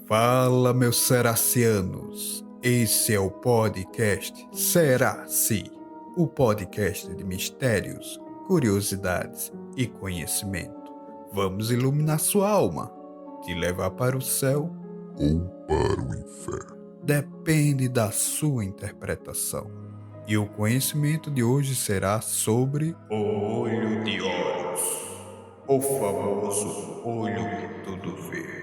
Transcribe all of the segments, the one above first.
Fala, meus seracianos! Esse é o podcast Seraci, o podcast de mistérios, curiosidades e conhecimento. Vamos iluminar sua alma, te levar para o céu ou para o inferno. Depende da sua interpretação. E o conhecimento de hoje será sobre o olho de Horus, o famoso olho que tudo vê.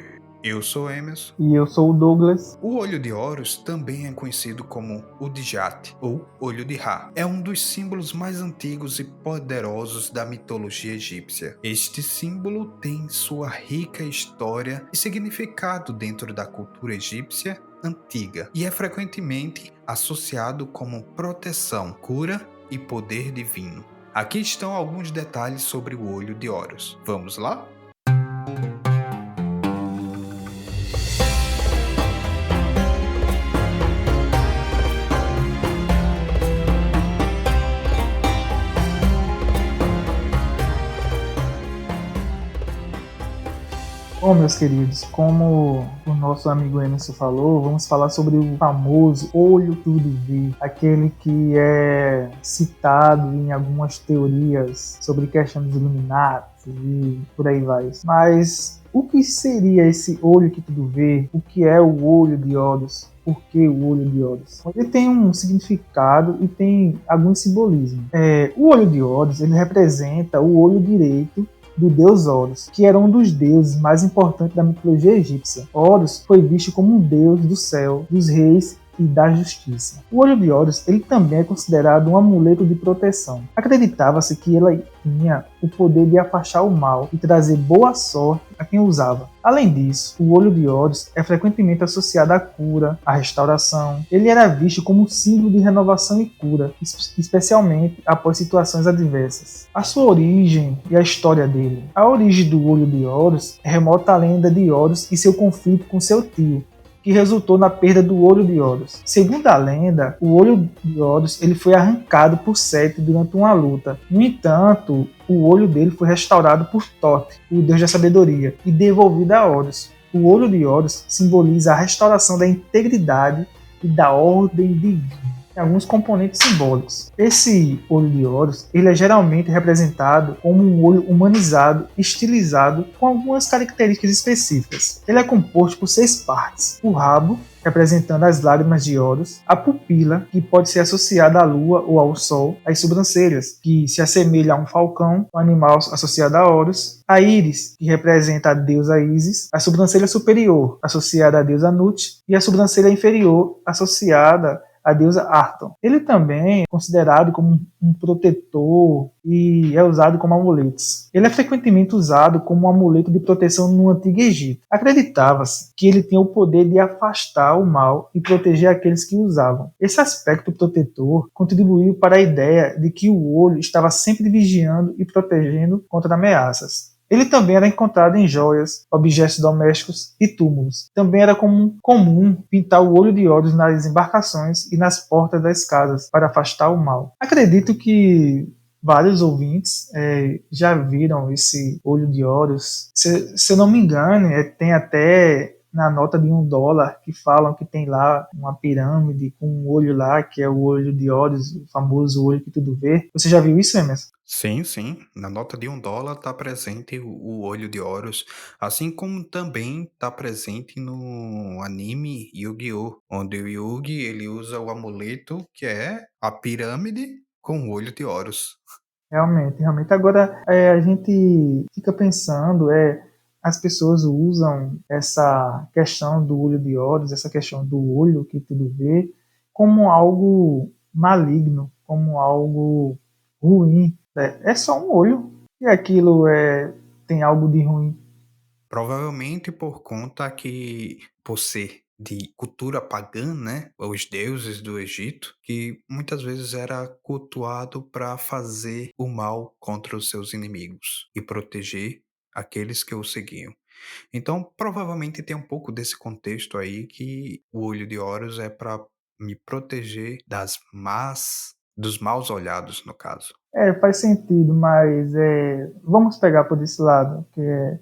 Eu sou Emerson. E eu sou o Douglas. O olho de Horus também é conhecido como o de Jat, ou olho de Ra. É um dos símbolos mais antigos e poderosos da mitologia egípcia. Este símbolo tem sua rica história e significado dentro da cultura egípcia antiga e é frequentemente associado como proteção, cura e poder divino. Aqui estão alguns detalhes sobre o olho de Horus. Vamos lá? Bom, meus queridos, como o nosso amigo Emerson falou, vamos falar sobre o famoso olho tudo vê, aquele que é citado em algumas teorias sobre questão dos Illuminati e por aí vai. Mas o que seria esse olho que tudo vê? O que é o olho de Horus? Por que o olho de Horus? Ele tem um significado e tem algum simbolismo. O olho de Horus, ele representa o olho direito do deus Horus, que era um dos deuses mais importantes da mitologia egípcia. Horus foi visto como um deus do céu, dos reis e da justiça. O olho de Horus ele também é considerado um amuleto de proteção. Acreditava-se que ele tinha o poder de afastar o mal e trazer boa sorte a quem usava. Além disso, o olho de Horus é frequentemente associado à cura, à restauração. Ele era visto como um símbolo de renovação e cura, especialmente após situações adversas. A sua origem e a história dele. A origem do olho de Horus remota à lenda de Horus e seu conflito com seu tio, que resultou na perda do olho de Horus. Segundo a lenda, o olho de Horus ele foi arrancado por Sete durante uma luta. No entanto, o olho dele foi restaurado por Thoth, o deus da sabedoria, e devolvido a Horus. O olho de Horus simboliza a restauração da integridade e da ordem divina. Tem alguns componentes simbólicos. Esse olho de Horus ele é geralmente representado como um olho humanizado, estilizado, com algumas características específicas. Ele é composto por 6 partes. O rabo, representando as lágrimas de Horus, a pupila, que pode ser associada à lua ou ao sol, as sobrancelhas, que se assemelha a um falcão, um animal associado a Horus, a íris, que representa a deusa Ísis, a sobrancelha superior, associada à deusa Nut, e a sobrancelha inferior, associada a deusa Arton. Ele também é considerado como um protetor e é usado como amuletos. Ele é frequentemente usado como um amuleto de proteção no Antigo Egito. Acreditava-se que ele tinha o poder de afastar o mal e proteger aqueles que o usavam. Esse aspecto protetor contribuiu para a ideia de que o olho estava sempre vigiando e protegendo contra ameaças. Ele também era encontrado em joias, objetos domésticos e túmulos. Também era comum pintar o olho de Horus nas embarcações e nas portas das casas para afastar o mal. Acredito que vários ouvintes já viram esse olho de Horus. Se eu não me engano, tem até na nota de $1 que falam que tem lá uma pirâmide com um olho lá, que é o olho de Horus, o famoso olho que tudo vê. Você já viu isso, Emerson? Sim. Na nota de $1 está presente o olho de Horus, assim como também está presente no anime Yu-Gi-Oh!, onde o Yugi ele usa o amuleto que é a pirâmide com o olho de Horus. Realmente. Agora, a gente fica pensando, as pessoas usam essa questão do olho de Horus, essa questão do olho que tudo vê, como algo maligno, como algo ruim. É só um olho e aquilo tem algo de ruim. Provavelmente por conta que, por ser de cultura pagã, né, os deuses do Egito, que muitas vezes era cultuado para fazer o mal contra os seus inimigos e proteger aqueles que o seguiam. Então, provavelmente tem um pouco desse contexto aí que o olho de Horus é para me proteger dos maus olhados, no caso. Faz sentido, mas vamos pegar por esse lado,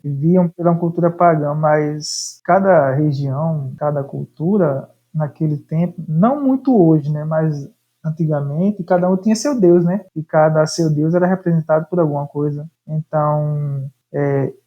viviam pela cultura pagã, mas cada região, cada cultura, naquele tempo, não muito hoje, né, mas antigamente, cada um tinha seu Deus, né, e cada seu Deus era representado por alguma coisa. Então,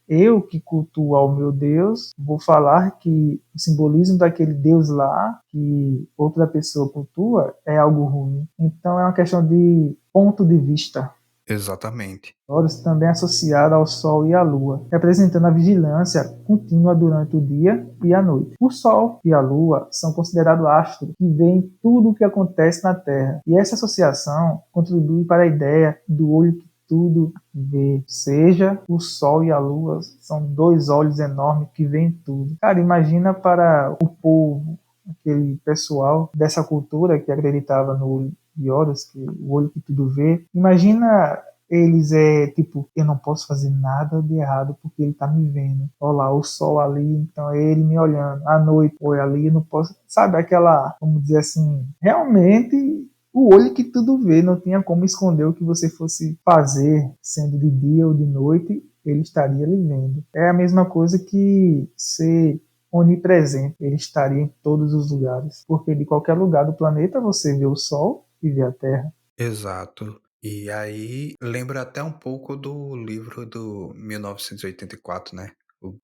eu que cultuo ao meu Deus, vou falar que o simbolismo daquele Deus lá, que outra pessoa cultua, é algo ruim. Então é uma questão de ponto de vista. Exatamente. Horus também é associado ao Sol e à Lua, representando a vigilância contínua durante o dia e a noite. O Sol e a Lua são considerados astros que veem tudo o que acontece na Terra, e essa associação contribui para a ideia do olho que tudo vê. Ou seja, o Sol e a Lua são dois olhos enormes que veem tudo. Cara, imagina para o povo, aquele pessoal dessa cultura que acreditava no olho de Horus, que o olho que tudo vê. Imagina eles tipo, eu não posso fazer nada de errado porque ele tá me vendo. Olha lá, o sol ali, então é ele me olhando. À noite, oi, ali eu não posso. Sabe aquela, vamos dizer assim, realmente o olho que tudo vê, não tinha como esconder o que você fosse fazer, sendo de dia ou de noite, ele estaria lhe vendo. É a mesma coisa que ser onipresente, ele estaria em todos os lugares, porque de qualquer lugar do planeta você vê o Sol e vê a Terra. Exato. E aí lembra até um pouco do livro do 1984, né?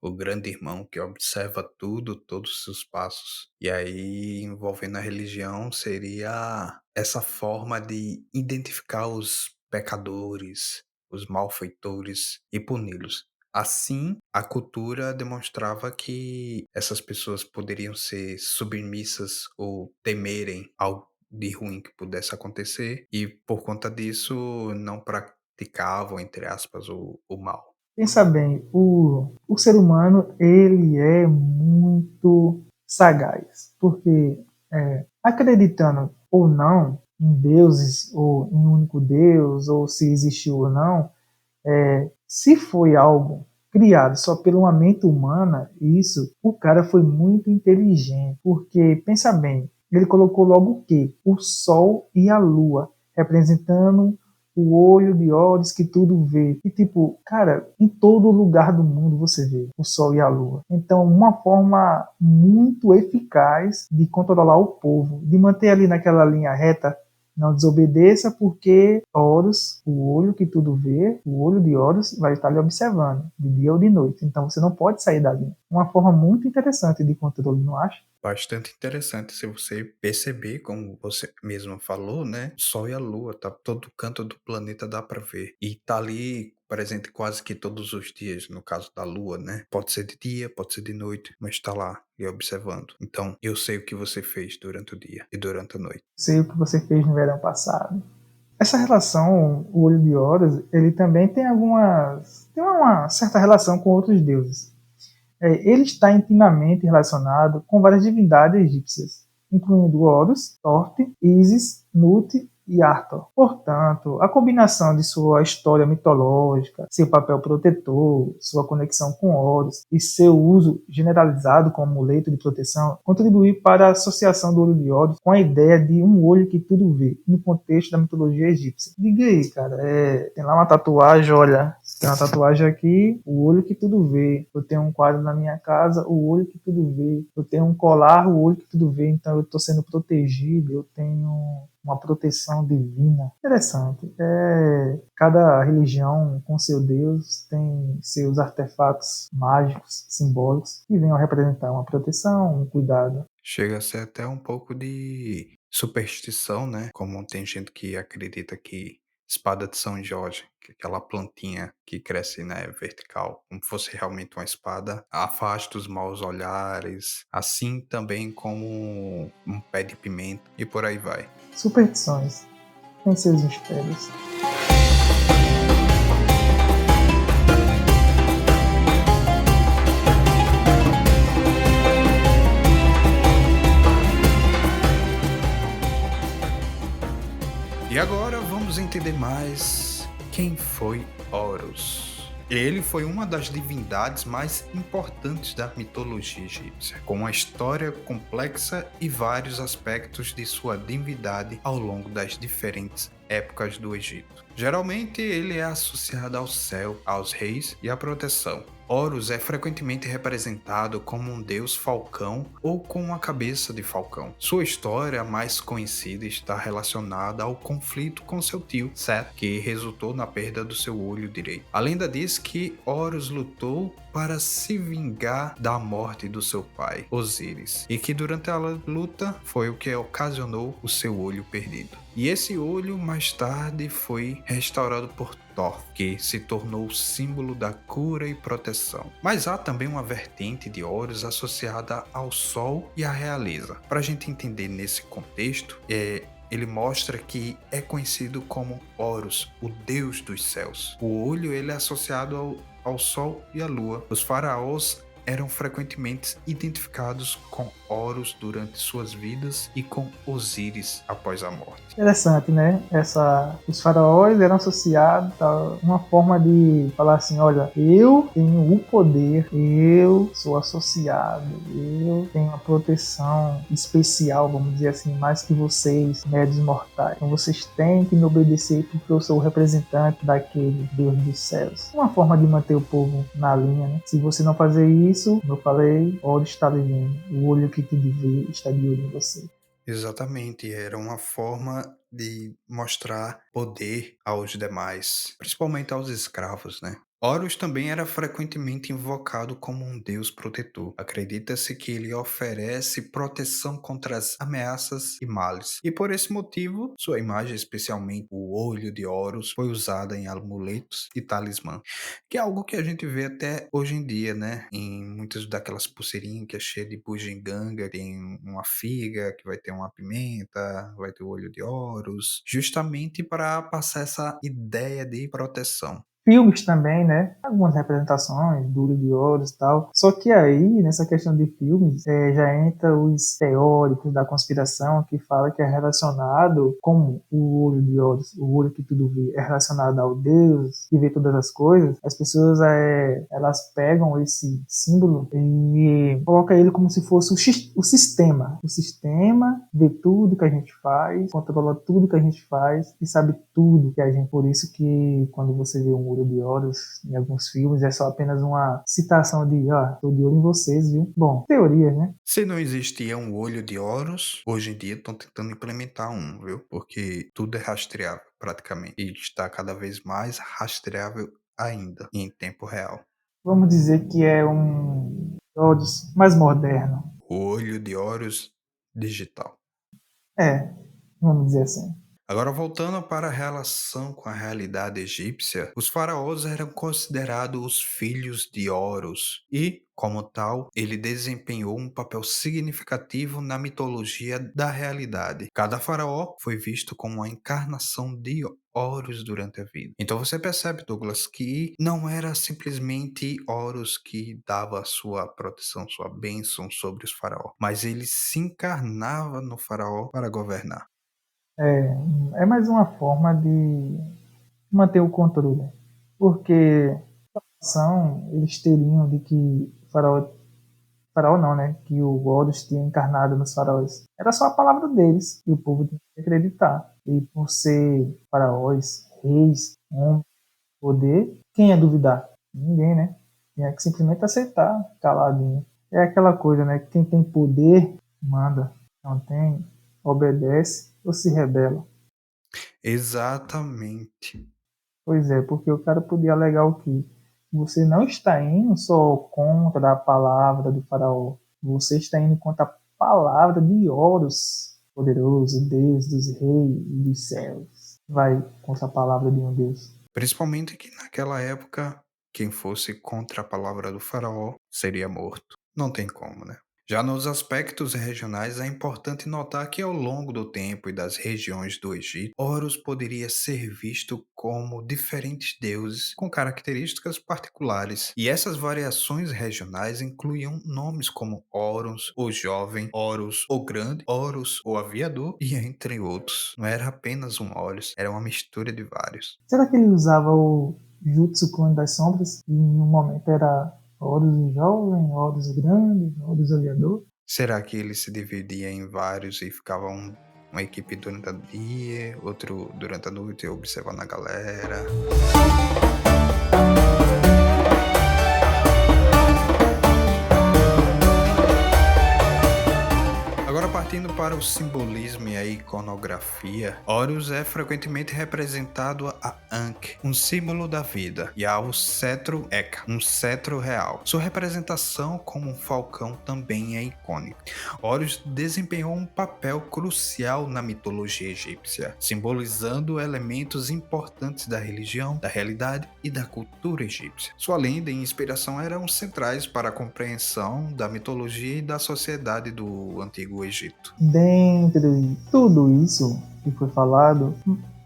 O Grande Irmão, que observa tudo, todos os seus passos. E aí, envolvendo a religião, seria essa forma de identificar os pecadores, os malfeitores e puni-los. Assim, a cultura demonstrava que essas pessoas poderiam ser submissas ou temerem algo de ruim que pudesse acontecer e, por conta disso, não praticavam, entre aspas, o mal. Pensa bem, o ser humano ele é muito sagaz, porque acreditando ou não em deuses, ou em um único Deus, ou se existiu ou não, se foi algo criado só por uma mente humana, isso, o cara foi muito inteligente, porque, pensa bem, ele colocou logo o quê? O Sol e a Lua, representando o olho de Horus que tudo vê. E tipo, cara, em todo lugar do mundo você vê o Sol e a Lua. Então, uma forma muito eficaz de controlar o povo, de manter ali naquela linha reta. Não desobedeça, porque Horus, o olho que tudo vê, o olho de Horus vai estar lhe observando, de dia ou de noite. Então você não pode sair da linha. Uma forma muito interessante de controle, não acha? Bastante interessante se você perceber, como você mesmo falou, né? O Sol e a Lua, tá todo canto do planeta dá para ver. E tá ali presente quase que todos os dias, no caso da Lua, né? Pode ser de dia, pode ser de noite, mas tá lá e observando. Então, eu sei o que você fez durante o dia e durante a noite. Sei o que você fez no verão passado. Essa relação, o olho de Horus, ele também tem uma certa relação com outros deuses. Ele está intimamente relacionado com várias divindades egípcias, incluindo Horus, Torte, Ísis, Nut e Hathor. Portanto, a combinação de sua história mitológica, seu papel protetor, sua conexão com Horus e seu uso generalizado como amuleto de proteção contribuiu para a associação do olho de Horus com a ideia de um olho que tudo vê, no contexto da mitologia egípcia. Diga aí, cara, tem lá uma tatuagem, olha, tem uma tatuagem aqui, o olho que tudo vê. Eu tenho um quadro na minha casa, o olho que tudo vê. Eu tenho um colar, o olho que tudo vê. Então eu estou sendo protegido, eu tenho uma proteção divina. Interessante. Cada religião com seu Deus tem seus artefatos mágicos, simbólicos, que venham a representar uma proteção, um cuidado. Chega a ser até um pouco de superstição, né? Como tem gente que acredita que espada de São Jorge, que é aquela plantinha que cresce, né, vertical, como fosse realmente uma espada, afasta os maus olhares, assim também como um pé de pimenta e por aí vai. Superstições têm seus mistérios. E agora vamos entender mais quem foi Horus. Ele foi uma das divindades mais importantes da mitologia egípcia, com uma história complexa e vários aspectos de sua divindade ao longo das diferentes épocas do Egito. Geralmente ele é associado ao céu, aos reis e à proteção. Horus é frequentemente representado como um deus falcão ou com uma cabeça de falcão. Sua história mais conhecida está relacionada ao conflito com seu tio, Set, que resultou na perda do seu olho direito. A lenda diz que Horus lutou para se vingar da morte do seu pai, Osíris, e que durante a luta foi o que ocasionou o seu olho perdido. E esse olho mais tarde foi restaurado por Thor, que se tornou o símbolo da cura e proteção. Mas há também uma vertente de Horus associada ao Sol e à realeza. Para a gente entender nesse contexto, ele mostra que é conhecido como Horus, o deus dos céus. O olho ele é associado ao Sol e à Lua. Os faraós eram frequentemente identificados com Horus durante suas vidas e com Osíris após a morte. Interessante, né? Os faraós eram associados a uma forma de falar assim, olha, eu tenho o poder, eu sou associado, eu tenho uma proteção especial, vamos dizer assim, mais que vocês, médios mortais. Então vocês têm que me obedecer porque eu sou o representante daquele Deus dos céus. Uma forma de manter o povo na linha, né? Se você não fazer isso, como eu falei, olho está lhe vendo, o olho que te vê está de olho em você. Exatamente, era uma forma de mostrar poder aos demais, principalmente aos escravos, né? Horus também era frequentemente invocado como um deus protetor. Acredita-se que ele oferece proteção contra as ameaças e males. E por esse motivo, sua imagem, especialmente o olho de Horus, foi usada em amuletos e talismã, que é algo que a gente vê até hoje em dia, né? Em muitas daquelas pulseirinhas que é cheia de bugiganga, tem uma figa que vai ter uma pimenta, vai ter o olho de Horus, justamente para passar essa ideia de proteção. Filmes também, né? Algumas representações, Duro de Ouro e tal. Só que aí, nessa questão de filmes, já entra os teóricos da conspiração que fala que é relacionado como o olho de ouro, o olho que tudo vê, é relacionado ao Deus que vê todas as coisas. As pessoas, elas pegam esse símbolo e colocam ele como se fosse o sistema. O sistema vê tudo que a gente faz, controla tudo que a gente faz e sabe tudo que a gente... Por isso que quando você vê um olho de Horus em alguns filmes, é só apenas uma citação de, tô de olho em vocês, viu? Bom, teorias, né? Se não existia um olho de Horus, hoje em dia estão tentando implementar um, viu? Porque tudo é rastreável, praticamente. E está cada vez mais rastreável ainda, em tempo real. Vamos dizer que é um Horus mais moderno. O olho de Horus digital. É, vamos dizer assim. Agora, voltando para a relação com a realidade egípcia, os faraós eram considerados os filhos de Horus e, como tal, ele desempenhou um papel significativo na mitologia da realidade. Cada faraó foi visto como uma encarnação de Horus durante a vida. Então você percebe, Douglas, que não era simplesmente Horus que dava a sua proteção, sua bênção sobre os faraós, mas ele se encarnava no faraó para governar. É mais uma forma de manter o controle. Porque eles teriam de que faraó não, né? Que o Horus tinha encarnado nos faraós. Era só a palavra deles e o povo tinha que acreditar. E por ser faraós, reis, homens, poder, quem ia duvidar? Ninguém, né? Tinha que simplesmente aceitar, caladinho. É aquela coisa, né? Quem tem poder, manda. Não tem, obedece ou se rebela. Exatamente. Pois é, porque o cara podia alegar o quê? Você não está indo só contra a palavra do faraó, você está indo contra a palavra de Horus, poderoso Deus dos reis e dos céus. Vai contra a palavra de um Deus. Principalmente que naquela época, quem fosse contra a palavra do faraó seria morto. Não tem como, né? Já nos aspectos regionais, é importante notar que ao longo do tempo e das regiões do Egito, Horus poderia ser visto como diferentes deuses com características particulares. E essas variações regionais incluíam nomes como Horus, o Jovem, Horus, o Grande, Horus, o Aviador e entre outros. Não era apenas um Horus, era uma mistura de vários. Será que ele usava Jutsu Clone das Sombras, e em um momento era Horus o Jovem, Horus o Grande, Horus o Olhador. Será que ele se dividia em vários e ficava uma equipe durante o dia, outro durante a noite observando a galera? Agora partindo para o simbolismo e a iconografia, Horus é frequentemente representado a Ankh, um símbolo da vida, e ao cetro Eka, um cetro real. Sua representação como um falcão também é icônica. Horus desempenhou um papel crucial na mitologia egípcia, simbolizando elementos importantes da religião, da realidade e da cultura egípcia. Sua lenda e inspiração eram centrais para a compreensão da mitologia e da sociedade do antigo Egito. Dentre tudo isso que foi falado,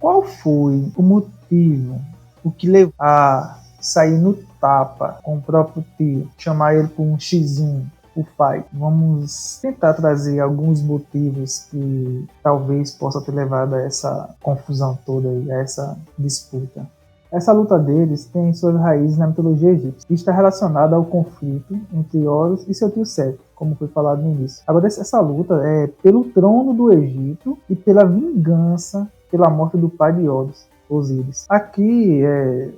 qual foi o motivo, o que levou a sair no tapa com o próprio tio, chamar ele por um X1, o pai? Vamos tentar trazer alguns motivos que talvez possa ter levado a essa confusão toda, a essa disputa. Essa luta deles tem suas raízes na mitologia egípcia e está relacionada ao conflito entre Horus e seu tio Sete, como foi falado no início. Agora, essa luta é pelo trono do Egito e pela vingança pela morte do pai de Horus, Osíris. Aqui,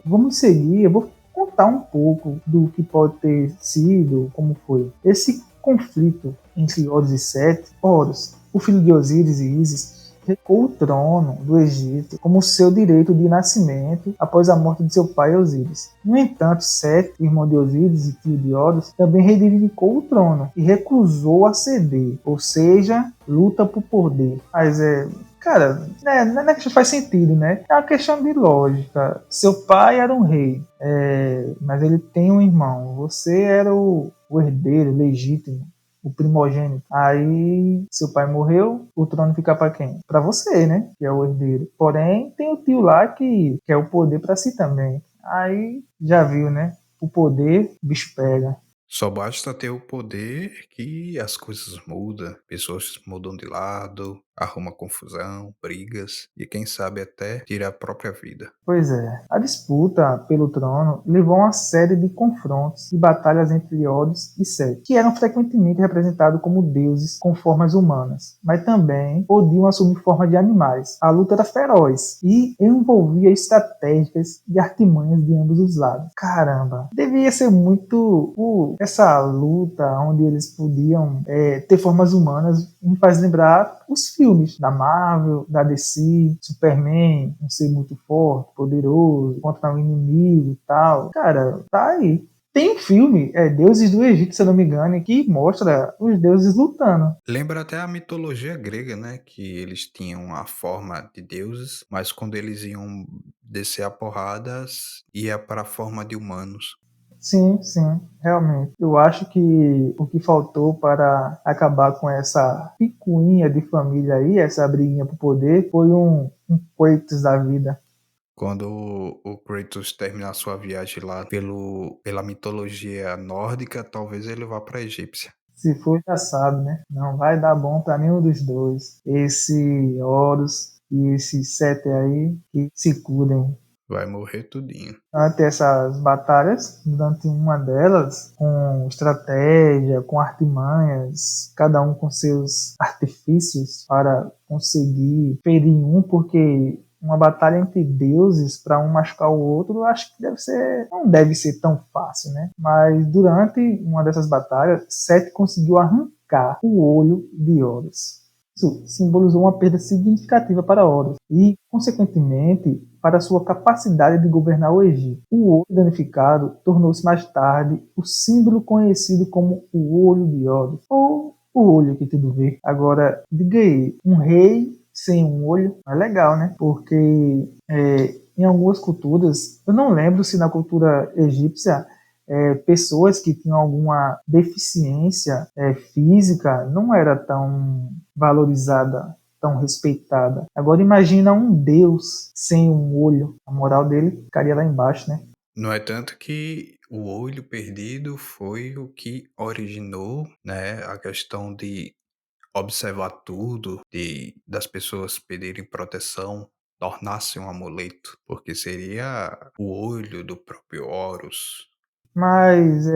vamos seguir, eu vou contar um pouco do que pode ter sido, como foi. Esse conflito entre Horus e Sete, Horus, o filho de Osíris e Ísis, recuou o trono do Egito como seu direito de nascimento após a morte de seu pai Osíris. No entanto, Sete, irmão de Osíris e tio de Horus, também reivindicou o trono e recusou a ceder, ou seja, luta por poder. Mas cara, não é que faz sentido, né? É uma questão de lógica. Seu pai era um rei, mas ele tem um irmão. Você era o herdeiro legítimo, o primogênito. Aí seu pai morreu, o trono fica para quem? Para você, né? Que é o herdeiro. Porém, tem o tio lá que quer o poder para si também. Aí já viu, né? O poder, o bicho pega. Só basta ter o poder que as coisas mudam, pessoas mudam de lado, arruma confusão, brigas e quem sabe até tira a própria vida. Pois é, a disputa pelo trono levou a uma série de confrontos e batalhas entre Horus e Sete, que eram frequentemente representados como deuses com formas humanas, mas também podiam assumir forma de animais. A luta era feroz e envolvia estratégias e artimanhas de ambos os lados. Caramba, devia ser muito essa luta onde eles podiam ter formas humanas, me faz lembrar os filmes da Marvel, da DC, Superman, um ser muito forte, poderoso, contra um inimigo e tal. Cara, tá aí. Tem um filme, Deuses do Egito, se eu não me engano, que mostra os deuses lutando. Lembra até a mitologia grega, né? Que eles tinham a forma de deuses, mas quando eles iam descer a porradas, ia para a forma de humanos. Sim, sim, realmente. Eu acho que o que faltou para acabar com essa picuinha de família aí, essa briguinha por poder, foi um coitus da vida. Quando o Kratos terminar sua viagem lá pela mitologia nórdica, talvez ele vá para a egípcia. Se for, já sabe, né? Não vai dar bom para nenhum dos dois. Esse Horus e esse Sete aí, que se cuidem. Vai morrer tudinho. Durante essas batalhas, durante uma delas, com estratégia, com artimanhas, cada um com seus artifícios para conseguir ferir um, porque uma batalha entre deuses para um machucar o outro, eu acho que não deve ser tão fácil, né? Mas durante uma dessas batalhas, Sete conseguiu arrancar o olho de Horus. Isso simbolizou uma perda significativa para Horus e, consequentemente, para sua capacidade de governar o Egito. O olho danificado tornou-se mais tarde o símbolo conhecido como o olho de Horus, ou o olho que tudo vê. Agora, diga aí, um rei sem um olho é legal, né? Porque em algumas culturas, eu não lembro se na cultura egípcia pessoas que tinham alguma deficiência física não era tão valorizada, tão respeitada. Agora imagina um deus sem um olho. A moral dele ficaria lá embaixo, né? No entanto que o olho perdido foi o que originou, né, a questão de observar tudo, das pessoas pedirem proteção tornasse um amuleto, porque seria o olho do próprio Horus. Mas,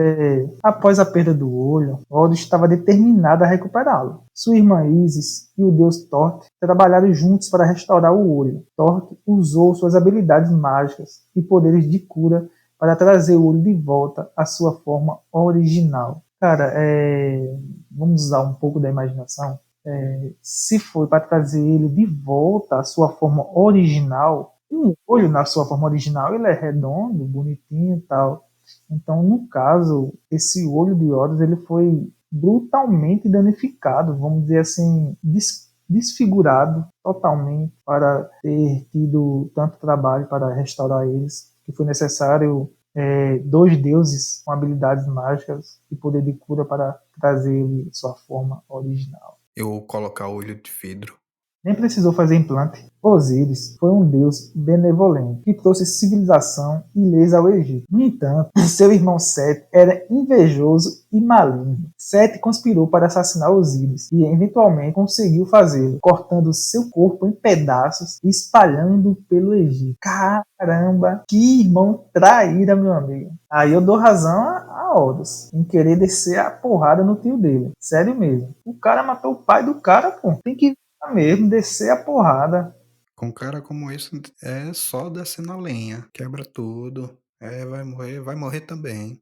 após a perda do olho, Horus estava determinado a recuperá-lo. Sua irmã Isis e o deus Thor trabalharam juntos para restaurar o olho. Thor usou suas habilidades mágicas e poderes de cura para trazer o olho de volta à sua forma original. Cara, vamos usar um pouco da imaginação. Se foi para trazer ele de volta à sua forma original, um olho na sua forma original ele é redondo, bonitinho e tal. Então, no caso, esse olho de Horus ele foi brutalmente danificado, vamos dizer assim, desfigurado totalmente para ter tido tanto trabalho para restaurar eles, que foi necessário dois deuses com habilidades mágicas e poder de cura para trazer ele sua forma original. Eu colocar olho de vidro. Nem precisou fazer implante. Osíris foi um deus benevolente que trouxe civilização e leis ao Egito. No entanto, seu irmão Sete era invejoso e maligno. Sete conspirou para assassinar Osíris e eventualmente conseguiu fazê-lo, cortando seu corpo em pedaços e espalhando pelo Egito. Caramba, que irmão traíra, meu amigo. Aí eu dou razão a Horus em querer descer a porrada no tio dele. Sério mesmo. O cara matou o pai do cara, pô. Tem que mesmo descer a porrada. Com um cara como esse, é só descer na lenha. Quebra tudo. Vai morrer também.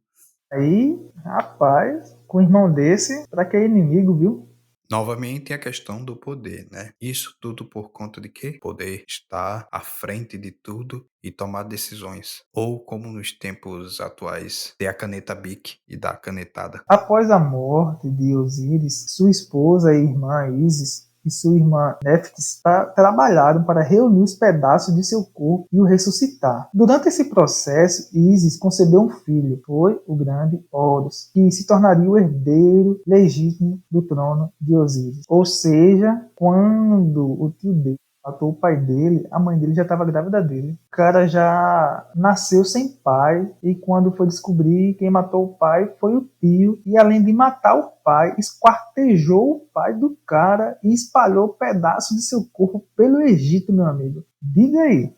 Aí, rapaz, com um irmão desse, pra que é inimigo, viu? Novamente a questão do poder, né? Isso tudo por conta de quê? Poder estar à frente de tudo e tomar decisões. Ou, como nos tempos atuais, ter a caneta Bic e dar a canetada. Após a morte de Osíris, sua esposa e irmã Isis e sua irmã Néftis trabalharam para reunir os pedaços de seu corpo e o ressuscitar. Durante esse processo, Isis concebeu um filho, foi o grande Horus, que se tornaria o herdeiro legítimo do trono de Osíris. Ou seja, quando o tio dele matou o pai dele, a mãe dele já estava grávida dele. O cara já nasceu sem pai e quando foi descobrir quem matou o pai foi o tio. E além de matar o pai, esquartejou o pai do cara e espalhou pedaços de seu corpo pelo Egito, meu amigo. Diga aí.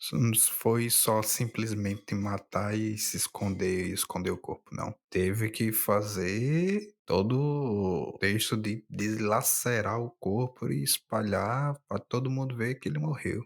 Isso não foi só simplesmente matar e se esconder e esconder o corpo, não. Teve que fazer todo o texto de deslacerar o corpo e espalhar para todo mundo ver que ele morreu.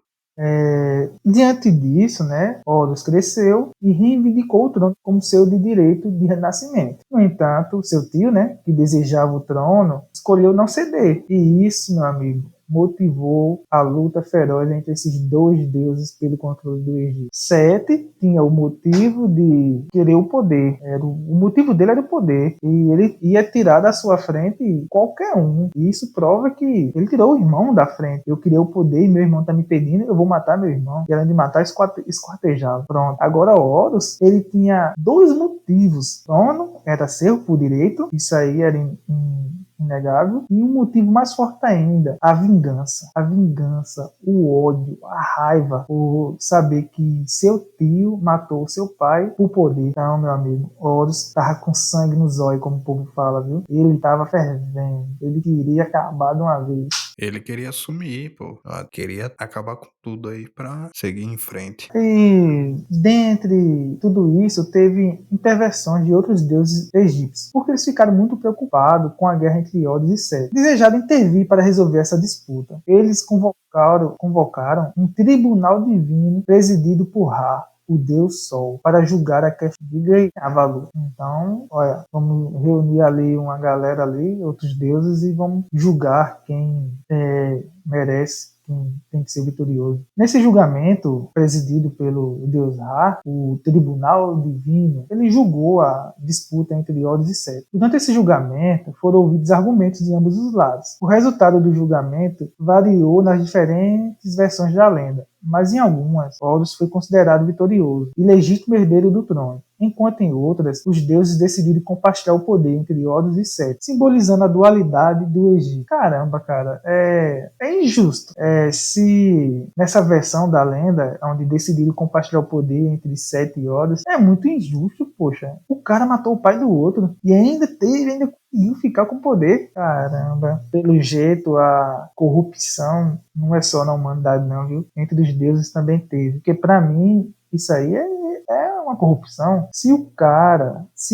Diante disso, né, Horus cresceu e reivindicou o trono como seu de direito de renascimento. No entanto, seu tio, né, que desejava o trono, escolheu não ceder. E isso, meu amigo, motivou a luta feroz entre esses dois deuses pelo controle do Egito. Sete tinha o motivo de querer o poder. O motivo dele era o poder. E ele ia tirar da sua frente qualquer um. E isso prova que ele tirou o irmão da frente. Eu queria o poder e meu irmão tá me pedindo, eu vou matar meu irmão. E além de matar, esquartejá-lo. Pronto. Agora Horus, ele tinha dois motivos. Trono era seu por direito. Isso aí era inegável. E um motivo mais forte ainda, a vingança. A vingança, o ódio, a raiva por saber que seu tio matou seu pai por poder. Então, meu amigo, Horus tava com sangue nos olhos, como o povo fala, viu? Ele tava fervendo. Ele queria acabar de uma vez. Ele queria sumir, pô. Queria acabar com tudo aí pra seguir em frente. E dentre tudo isso, teve intervenções de outros deuses egípcios, porque eles ficaram muito preocupados com a guerra entre Horus e Sete. Desejaram intervir para resolver essa disputa. Eles convocaram um tribunal divino presidido por Ra, o Deus Sol, para julgar a questão de ganhar valor. Então, olha, vamos reunir ali uma galera ali, outros deuses, e vamos julgar quem merece, quem tem que ser vitorioso. Nesse julgamento, presidido pelo deus Ra, o tribunal divino, ele julgou a disputa entre Horus e Sete. Durante esse julgamento, foram ouvidos argumentos de ambos os lados. O resultado do julgamento variou nas diferentes versões da lenda, mas em algumas, Horus foi considerado vitorioso e legítimo herdeiro do trono, enquanto em outras, os deuses decidiram compartilhar o poder entre Horus e Sete, simbolizando a dualidade do Egito. Caramba, cara, é injusto. Se nessa versão da lenda, onde decidiram compartilhar o poder entre Sete e Horus, é muito injusto, poxa. O cara matou o pai do outro e ainda conseguiu ficar com o poder. Caramba, pelo jeito a corrupção não é só na humanidade não, viu? Entre os deuses também teve. Porque pra mim, isso aí é uma corrupção. Se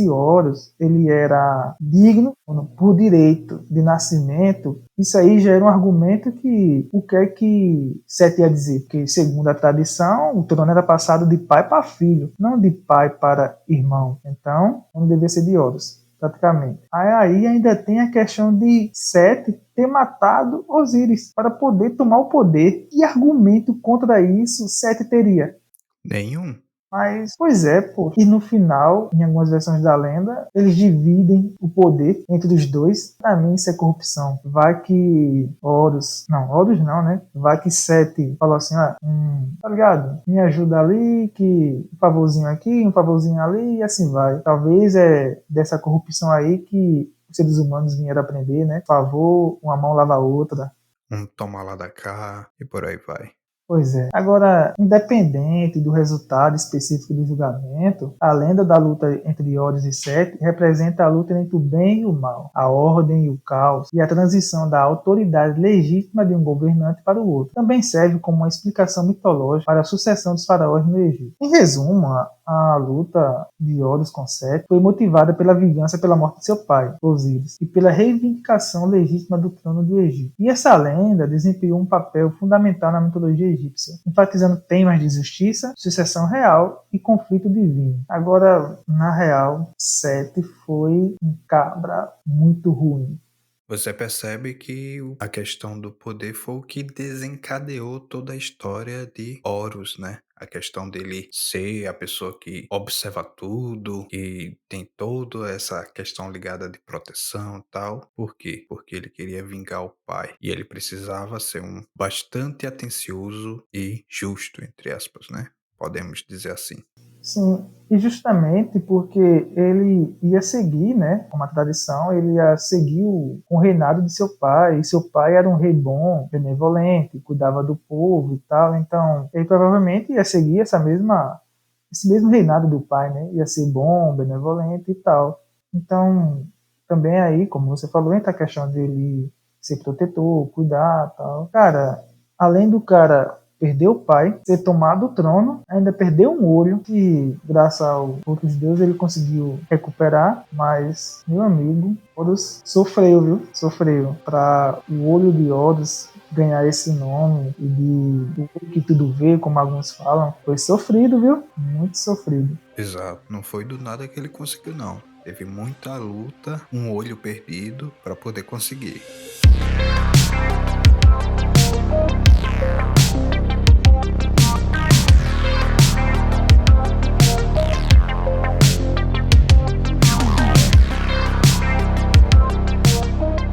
Horus, ele era digno por direito de nascimento, isso aí já era um argumento que o que é que Sete ia dizer? Que segundo a tradição, o trono era passado de pai para filho, não de pai para irmão. Então, não deveria ser de Horus, praticamente. Aí ainda tem a questão de Sete ter matado Osíris para poder tomar o poder. Que argumento contra isso Sete teria? Nenhum. Mas, pois é, pô. E no final, em algumas versões da lenda, eles dividem o poder entre os dois. Pra mim, isso é corrupção. Vai que Horus não, né? Vai que Sete falou assim, tá ligado? Me ajuda ali, que um favorzinho aqui, um favorzinho ali, e assim vai. Talvez é dessa corrupção aí que os seres humanos vieram aprender, né? Por favor, uma mão lava a outra. Um toma lá da cá e por aí vai. Pois é. Agora, independente do resultado específico do julgamento, a lenda da luta entre Horus e Sete representa a luta entre o bem e o mal, a ordem e o caos, e a transição da autoridade legítima de um governante para o outro. Também serve como uma explicação mitológica para a sucessão dos faraós no Egito. Em resumo, a luta de Horus com Sete foi motivada pela vingança pela morte de seu pai, Osíris, e pela reivindicação legítima do trono do Egito. E essa lenda desempenhou um papel fundamental na mitologia egípcia, enfatizando temas de justiça, sucessão real e conflito divino. Agora, na real, Sete foi um cabra muito ruim. Você percebe que a questão do poder foi o que desencadeou toda a história de Horus, né? A questão dele ser a pessoa que observa tudo, que tem toda essa questão ligada de proteção e tal. Por quê? Porque ele queria vingar o pai. E ele precisava ser um bastante atencioso e justo, entre aspas, né? Podemos dizer assim. Sim, e justamente porque ele ia seguir, né, uma tradição, ele ia seguir o reinado de seu pai, e seu pai era um rei bom, benevolente, cuidava do povo e tal, então ele provavelmente ia seguir esse mesmo reinado do pai, né, ia ser bom, benevolente e tal. Então, também aí, como você falou, entra a questão dele ser protetor, cuidar e tal. Cara, além do cara perder o pai, ser tomado o trono, ainda perdeu um olho, que graças aos outros deuses ele conseguiu recuperar, mas, meu amigo, Horus sofreu, viu? Sofreu. Para o olho de Horus ganhar esse nome e de o que tudo vê, como alguns falam, foi sofrido, viu? Muito sofrido. Exato, não foi do nada que ele conseguiu, não. Teve muita luta, um olho perdido para poder conseguir.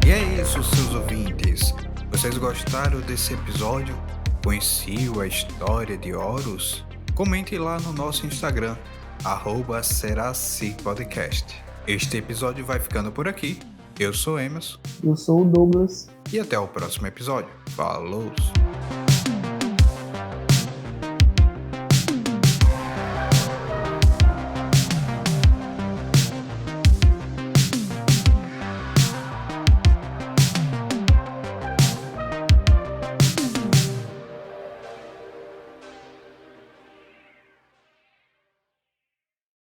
E é isso, seus ouvintes. Vocês gostaram desse episódio? Conheciam a história de Horus? Comente lá no nosso Instagram, @serasi_podcast. Este episódio vai ficando por aqui. Eu sou Emerson. Eu sou o Douglas. E até o próximo episódio. Falou!